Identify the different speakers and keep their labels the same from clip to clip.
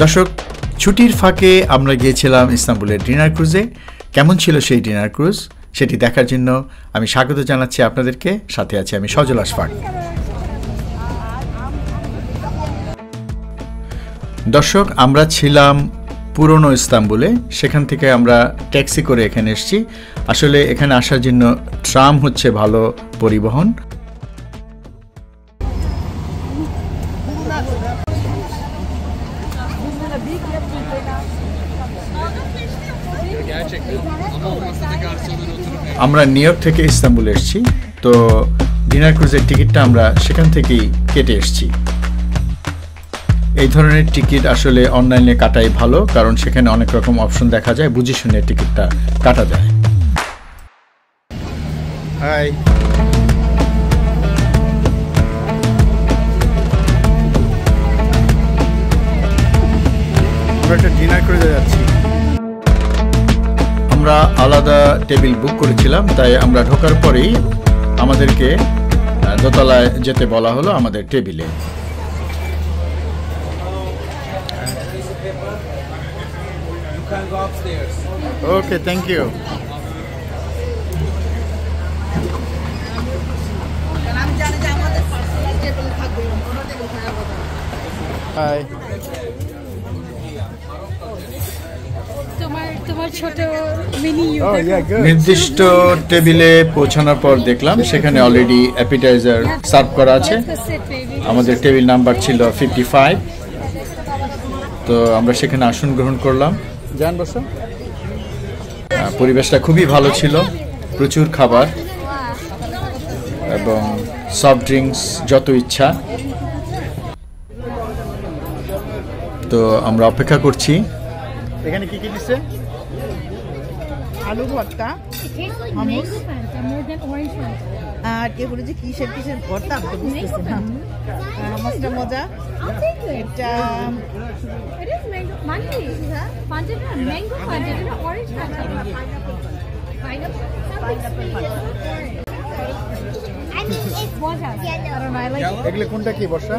Speaker 1: দর্শক, ছুটির ফাঁকে আমরা গিয়েছিলাম ইস্তাম্বুলের ডিনার ক্রুজে। কেমন ছিল সেই ডিনার ক্রুজ সেটি দেখার জন্য আমি স্বাগত জানাচ্ছি আপনাদেরকে। সাথে আছি আমি সজল আশফাক। দর্শক, আমরা ছিলাম পুরনো ইস্তাম্বুলে, সেখান থেকে আমরা ট্যাক্সি করে এখানে এসেছি। আসলে এখানে আসার জন্য ট্রাম হচ্ছে ভালো পরিবহন। আমরা নিউ ইয়র্ক থেকে ইস্তাম্বুল এসেছি, তো ডিনার ক্রুজের টিকিটটা আমরা সেখান থেকেই কেটে এসেছি। এই ধরনের টিকিট আসলে অনলাইনে কাটাই ভালো, কারণ সেখানে অনেক রকম অপশন দেখা যায়, বুঝে শুনে টিকিটটা কাটা যায়। হাই, আমরা একটা ডিনার ক্রুজে যাচ্ছি। আমরা আলাদা টেবিল বুক করেছিলাম, তাই আমরা ঢোকার পরেই আমাদেরকে দোতলায় যেতে বলা হলো আমাদের টেবিলে। ওকে, থ্যাংক ইউ। হাই। নির্দিষ্ট টেবিলে পৌঁছানোর পর দেখলাম সেখানে অলরেডি অ্যাপিটাইজার সার্ভ করা আছে। আমাদের টেবিল নাম্বার ছিল 55, তো আমরা সেখানে আসন গ্রহণ করলাম। জান বসো। পরিবেশটা খুবই ভালো ছিল, প্রচুর খাবার এবং সফট ড্রিঙ্কস যত ইচ্ছা। তো আমরা অপেক্ষা করছি। এখানে কি কি দিচ্ছে?
Speaker 2: আলু ভর্তা, হামুস, আর এগুলো যে কিসের কিসের ভর্তা আমি তো বুঝতেছি না। হামুসটা মজা। এটা
Speaker 1: এগুলো কোনটা কি বর্ষা?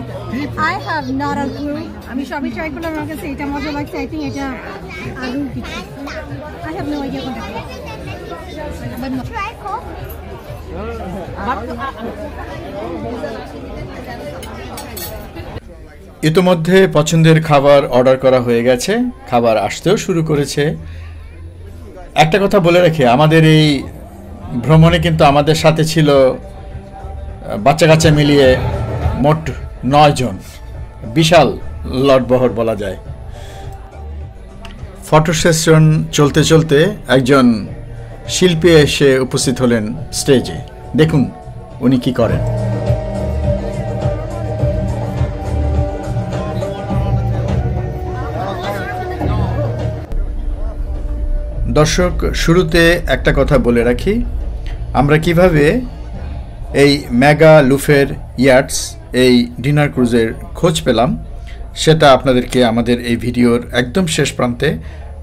Speaker 3: I have not a clue. আমি সবই ট্রাই করলাম, আমার কাছে এটা মজা লাগছে। I think এটা আলু কিছু। I have no idea কোনটা কি। But no. Try Coke.
Speaker 1: ইতোমধ্যে পছন্দের খাবার অর্ডার করা হয়ে গেছে, খাবার আসতেও শুরু করেছে। একটা কথা বলে রাখি, আমাদের এই ভ্রমণে কিন্তু আমাদের সাথে ছিল বাচ্চা কাচ্চা মিলিয়ে মোট 9 জন। বিশাল লটবহর বলা যায়। ফটো সেশন চলতে চলতে একজন শিল্পী এসে উপস্থিত হলেন স্টেজে। দেখুন উনি কি করেন। দর্শক, শুরুতে একটা কথা বলে রাখি, আমরা কিভাবে এই মেগা লুফের ইয়াটস এই ডিনার ক্রুজের খোঁজ পেলাম সেটা আপনাদেরকে আমাদের এই ভিডিওর একদম শেষ প্রান্তে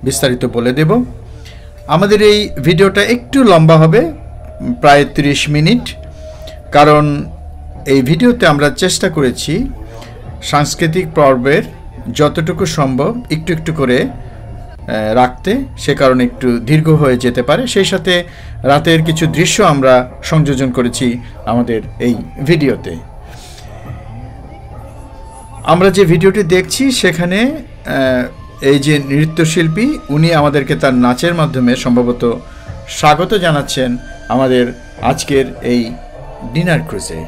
Speaker 1: বিস্তারিত বলে দেব। আমাদের এই ভিডিওটা একটু লম্বা হবে, প্রায় 30 মিনিট, কারণ এই ভিডিওতে আমরা চেষ্টা করেছি সাংস্কৃতিক পর্বের যতটুকু সম্ভব একটু একটু করে রাখতে, সে কারণে একটু দীর্ঘ হয়ে যেতে পারে। সেই সাথে রাতের কিছু দৃশ্য আমরা সংযোজন করেছি আমাদের এই ভিডিওতে। আমরা যে ভিডিওটি দেখছি সেখানে এই যে নৃত্যশিল্পী, উনি আমাদেরকে তার নাচের মাধ্যমে সম্ভবত স্বাগত জানাচ্ছেন আমাদের আজকের এই ডিনার ক্রুজে।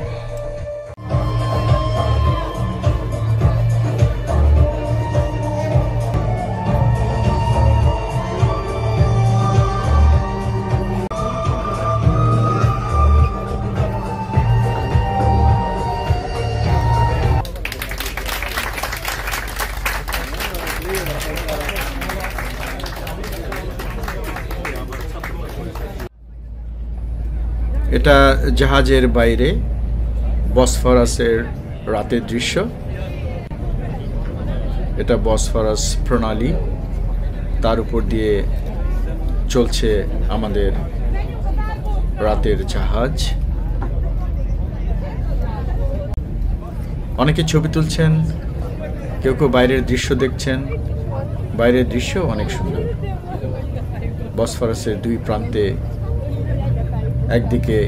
Speaker 1: এটা জাহাজের বাইরে বসফরাসের রাতের দৃশ্য। এটা বসফরাস প্রণালী, তার উপর দিয়ে চলছে আমাদের রাতের জাহাজ। অনেকে ছবি তুলছেন, কেউ কেউ বাইরের দৃশ্য দেখছেন, বাইরের দৃশ্য অনেক সুন্দর। বসফরাসের দুই প্রান্তে একদিকে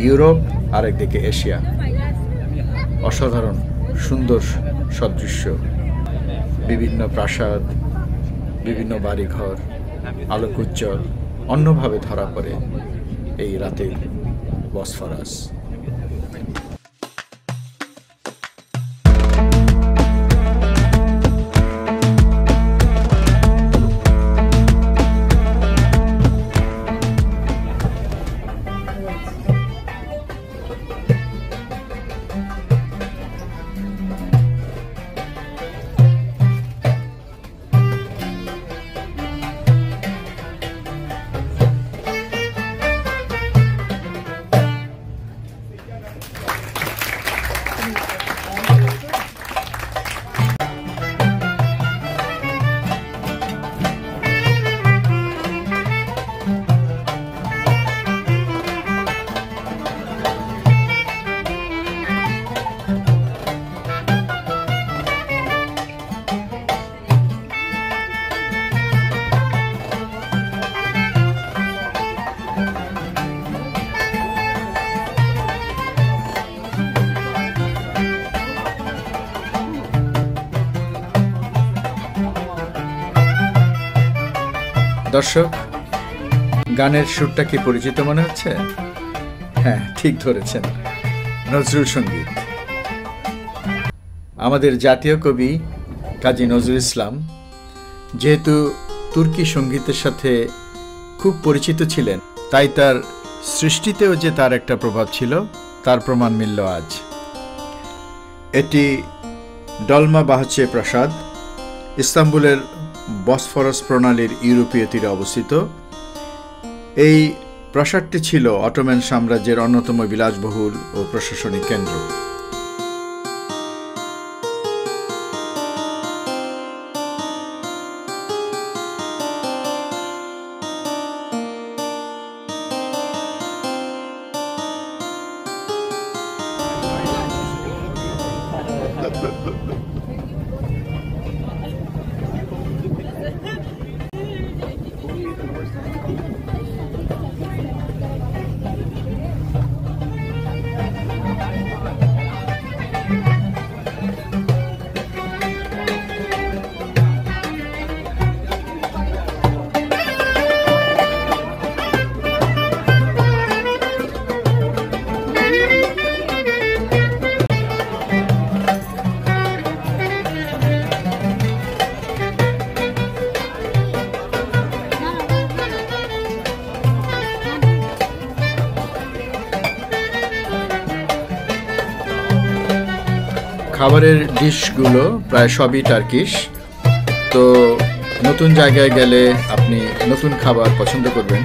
Speaker 1: ইউরোপ আর একদিকে এশিয়া, অসাধারণ সুন্দর সদৃশ্য, বিভিন্ন প্রাসাদ, বিভিন্ন বাড়িঘর, আলোকোজ্জ্বল অন্যভাবে ধরা পড়ে এই রাতের বসফরাস। দর্শক, গানের সুরটা কি পরিচিত মনে হচ্ছে? হ্যাঁ, ঠিক ধরেছেন, নজরুল সঙ্গীত। আমাদের জাতীয় কবি কাজী নজরুল ইসলাম যেহেতু তুর্কি সঙ্গীতের সাথে খুব পরিচিত ছিলেন, তাই তার সৃষ্টিতেও যে তার একটা প্রভাব ছিল তার প্রমাণ মিলল আজ। এটি ডলমাবাহচে প্রাসাদ, ইস্তাম্বুলের বসফরাস প্রণালীর ইউরোপীয় তীরে অবস্থিত। এই প্রাসাদটি ছিল অটোমান সাম্রাজ্যের অন্যতম বিলাসবহুল ও প্রশাসনিক কেন্দ্র। খাবারের ডিশগুলো প্রায় সবই টার্কিশ। তো নতুন জায়গায় গেলে আপনি নতুন খাবার পছন্দ করবেন,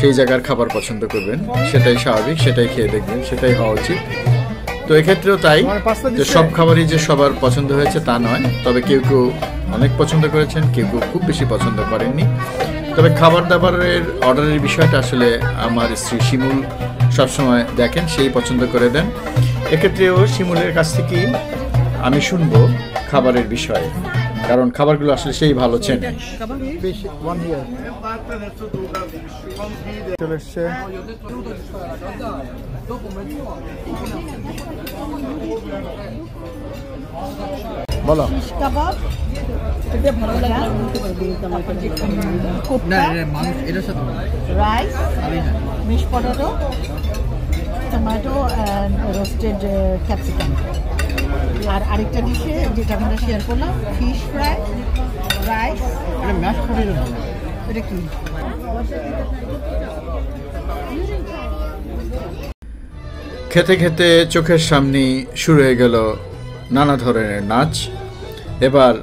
Speaker 1: সেই জায়গার খাবার পছন্দ করবেন, সেটাই স্বাভাবিক, সেটাই খেয়ে দেখবেন, সেটাই হওয়া উচিত। তো এক্ষেত্রেও তাই, যে সব খাবারই যে সবার পছন্দ হয়েছে তা নয়, তবে কেউ কেউ অনেক পছন্দ করেছেন, কেউ কেউ খুব বেশি পছন্দ করেননি। তবে খাবার দাবারের অর্ডারের বিষয়টা আসলে আমার স্ত্রী শিমুল সবসময় দেখেন, সেই পছন্দ করে দেন। এক্ষেত্রেও শিমুলের কাছ থেকেই আমি শুনবো খাবারের বিষয়ে, কারণ খাবারগুলো আসলে সেই ভালো চেনে। চলে এসছে বলো।
Speaker 2: Rice, mash potato, tomato and roasted capsicum. আর আরেকটা ডিশে যেটা আমরা শেয়ার করলাম, ফিশ ফ্রাই, রাইস, এটা কি?
Speaker 1: খেতে খেতে চোখের সামনে শুরু হয়ে গেল নানা ধরনের নাচ। এবার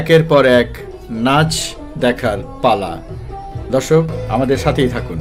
Speaker 1: একের পর এক নাচ দেখার পালা। দর্শক, আমাদের সাথেই থাকুন।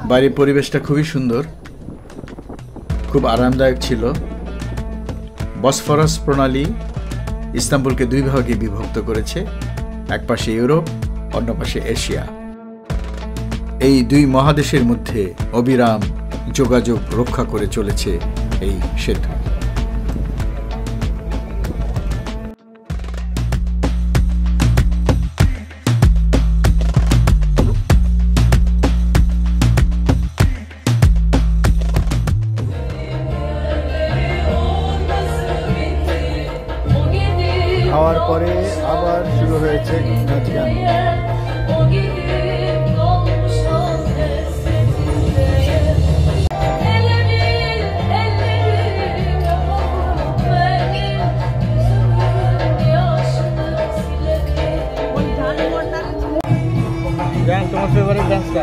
Speaker 1: বাইরের পরিবেশটা খুবই সুন্দর, খুব আরামদায়ক ছিল। বসফরাস প্রণালী ইস্তাম্বুলকে দুই ভাগে বিভক্ত করেছে, এক পাশে ইউরোপ, অন্য পাশে এশিয়া। এই দুই মহাদেশের মধ্যে অবিরাম যোগাযোগ রক্ষা করে চলেছে এই সেতু। খাওয়ার পরে আবার শুরু হয়েছে নাচ গান। তোমার ফেভারিট ডান্সটা?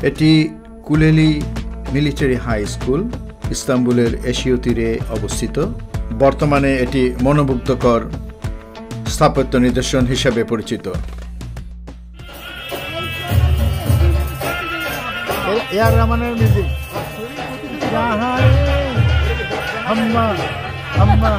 Speaker 1: এটি কুলেলি মিলিটারি হাই স্কুল, ইস্তাম্বুলের এশীয় তীরে অবস্থিত। বর্তমানে এটি মনোমুগ্ধকর স্থাপত্য নিদর্শন হিসাবে পরিচিত।
Speaker 4: এআর রহমানের মিউজিক। আম্মা আম্মা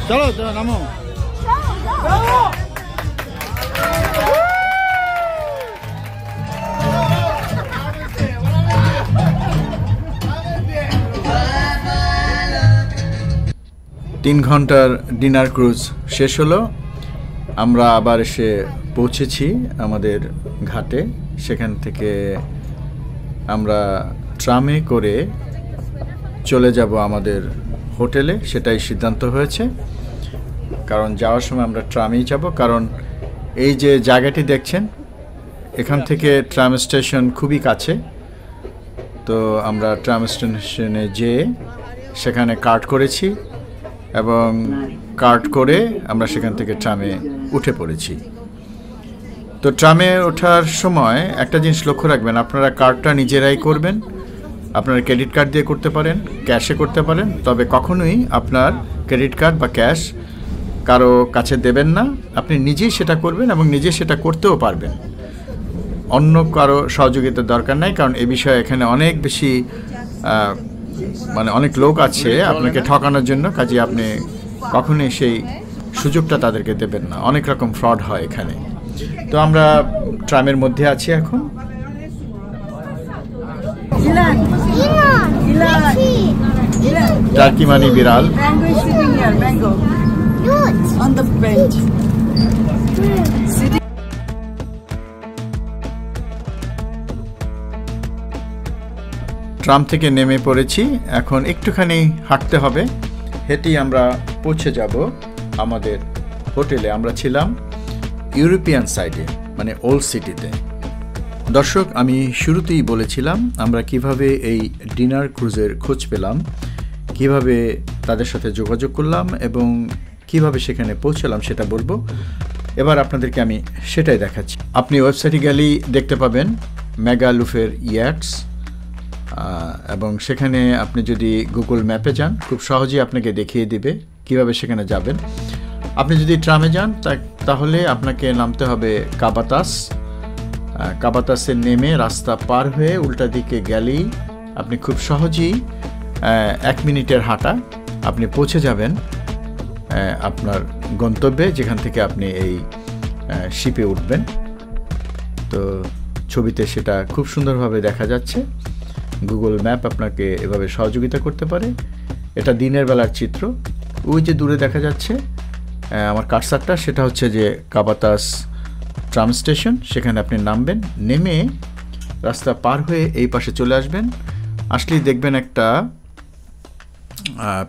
Speaker 4: চলো চলো নামো।
Speaker 1: তিন ঘন্টার ডিনার ক্রুজ শেষ হলো। আমরা আবার এসে পৌঁছেছি আমাদের ঘাটে। সেখান থেকে আমরা ট্রামে করে চলে যাব আমাদের হোটেলে, সেটাই সিদ্ধান্ত হয়েছে। কারণ যাওয়ার সময় আমরা ট্রামেই যাব, কারণ এই যে জায়গাটি দেখছেন এখান থেকে ট্রাম স্টেশন খুবই কাছে। তো আমরা ট্রাম স্টেশনে যেয়ে সেখানে কার্ট করেছি এবং কার্ট করে আমরা সেখান থেকে ট্রামে উঠে পড়েছি। তো ট্রামে ওঠার সময় একটা জিনিস লক্ষ্য রাখবেন, আপনারা কার্টটা নিজেরাই করবেন। আপনারা ক্রেডিট কার্ড দিয়ে করতে পারেন, ক্যাশে করতে পারেন, তবে কখনোই আপনার ক্রেডিট কার্ড বা ক্যাশ কারো কাছে দেবেন না। আপনি নিজেই সেটা করবেন এবং নিজে সেটা করতেও পারবেন, অন্য কারো সহযোগিতার দরকার নাই। কারণ এ বিষয়ে এখানে অনেক বেশি অনেক লোক আছে আপনাকে ঠকানোর জন্য, কাজে আপনি কখনোই সেই সুযোগটা তাদেরকে দেবেন না। অনেক রকম ফ্রড হয় এখানে। তো আমরা ট্রামের মধ্যে আছি এখন। টার্কি মানে বিড়াল। ট্রাম থেকে নেমে পড়েছি, এখন একটুখানি হাঁটতে হবে, হেঁটেই আমরা পৌঁছে যাব আমাদের হোটেলে। আমরা ছিলাম ইউরোপিয়ান সাইডে, মানে ওল্ড সিটিতে। দর্শক, আমি শুরুতেই বলেছিলাম আমরা কিভাবে এই ডিনার ক্রুজের খোঁজ পেলাম, কিভাবে তাদের সাথে যোগাযোগ করলাম এবং কিভাবে সেখানে পৌঁছলাম সেটা বলবো। এবার আপনাদেরকে আমি সেটাই দেখাচ্ছি। আপনি ওয়েবসাইটে গেলেই দেখতে পাবেন মেগালুফের ইয়াটস, এবং সেখানে আপনি যদি গুগল ম্যাপে যান খুব সহজেই আপনাকে দেখিয়ে দিবে কিভাবে সেখানে যাবেন। আপনি যদি ট্রামে যান তাহলে আপনাকে নামতে হবে কাবাতাস। কাবাতাসে নেমে রাস্তা পার হয়ে উল্টা দিকে গেলেই আপনি খুব সহজেই 1 মিনিটের হাঁটা আপনি পৌঁছে যাবেন আপনার গন্তব্যে, যেখান থেকে আপনি এই শিপে উঠবেন। তো ছবিতে সেটা খুব সুন্দরভাবে দেখা যাচ্ছে। গুগল ম্যাপ আপনাকে এভাবে সহযোগিতা করতে পারে। এটা দিনের বেলার চিত্র। ওই যে দূরে দেখা যাচ্ছে আমার কারসারটা, সেটা হচ্ছে যে কাবাতাস ট্রাম স্টেশন। সেখানে আপনি নামবেন, নেমে রাস্তা পার হয়ে এই পাশে চলে আসবেন। আসলেই দেখবেন একটা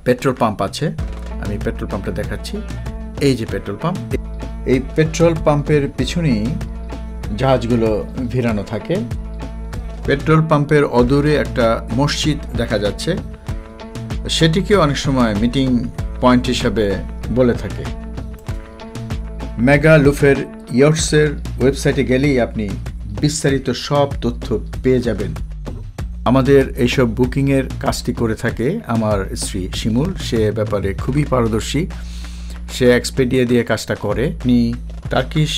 Speaker 1: পেট্রোল পাম্প আছে। আমি পেট্রোল পাম্পটা দেখাচ্ছি। এই যে পেট্রোল পাম্প, এই পেট্রোল পাম্পের পিছনেই জাহাজগুলো ভিড়ানো থাকে। পেট্রোল পাম্পের অদূরে একটা মসজিদ দেখা যাচ্ছে, সেটিকেও অনেক সময় মিটিং পয়েন্ট হিসাবে বলে থাকে। মেগা লুফের ইয়াটসের ওয়েবসাইটে গেলেই আপনি বিস্তারিত সব তথ্য পেয়ে যাবেন। আমাদের এইসব বুকিংয়ের কাজটি করে থাকে আমার স্ত্রী শিমুল। সে ব্যাপারে খুবই পারদর্শী। সে এক্সপেডিয়া দিয়ে কাজটা করে। আপনি টার্কিশ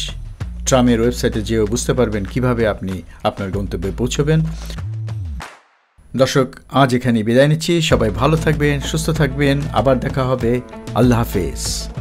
Speaker 1: ট্রামের ওয়েবসাইটে যেও বুঝতে পারবেন কিভাবে আপনি আপনার গন্তব্যে পৌঁছবেন। দর্শক, আজ এখানে বিদায় নিচ্ছি। সবাই ভালো থাকবেন, সুস্থ থাকবেন। আবার দেখা হবে। আল্লাহ হাফেজ।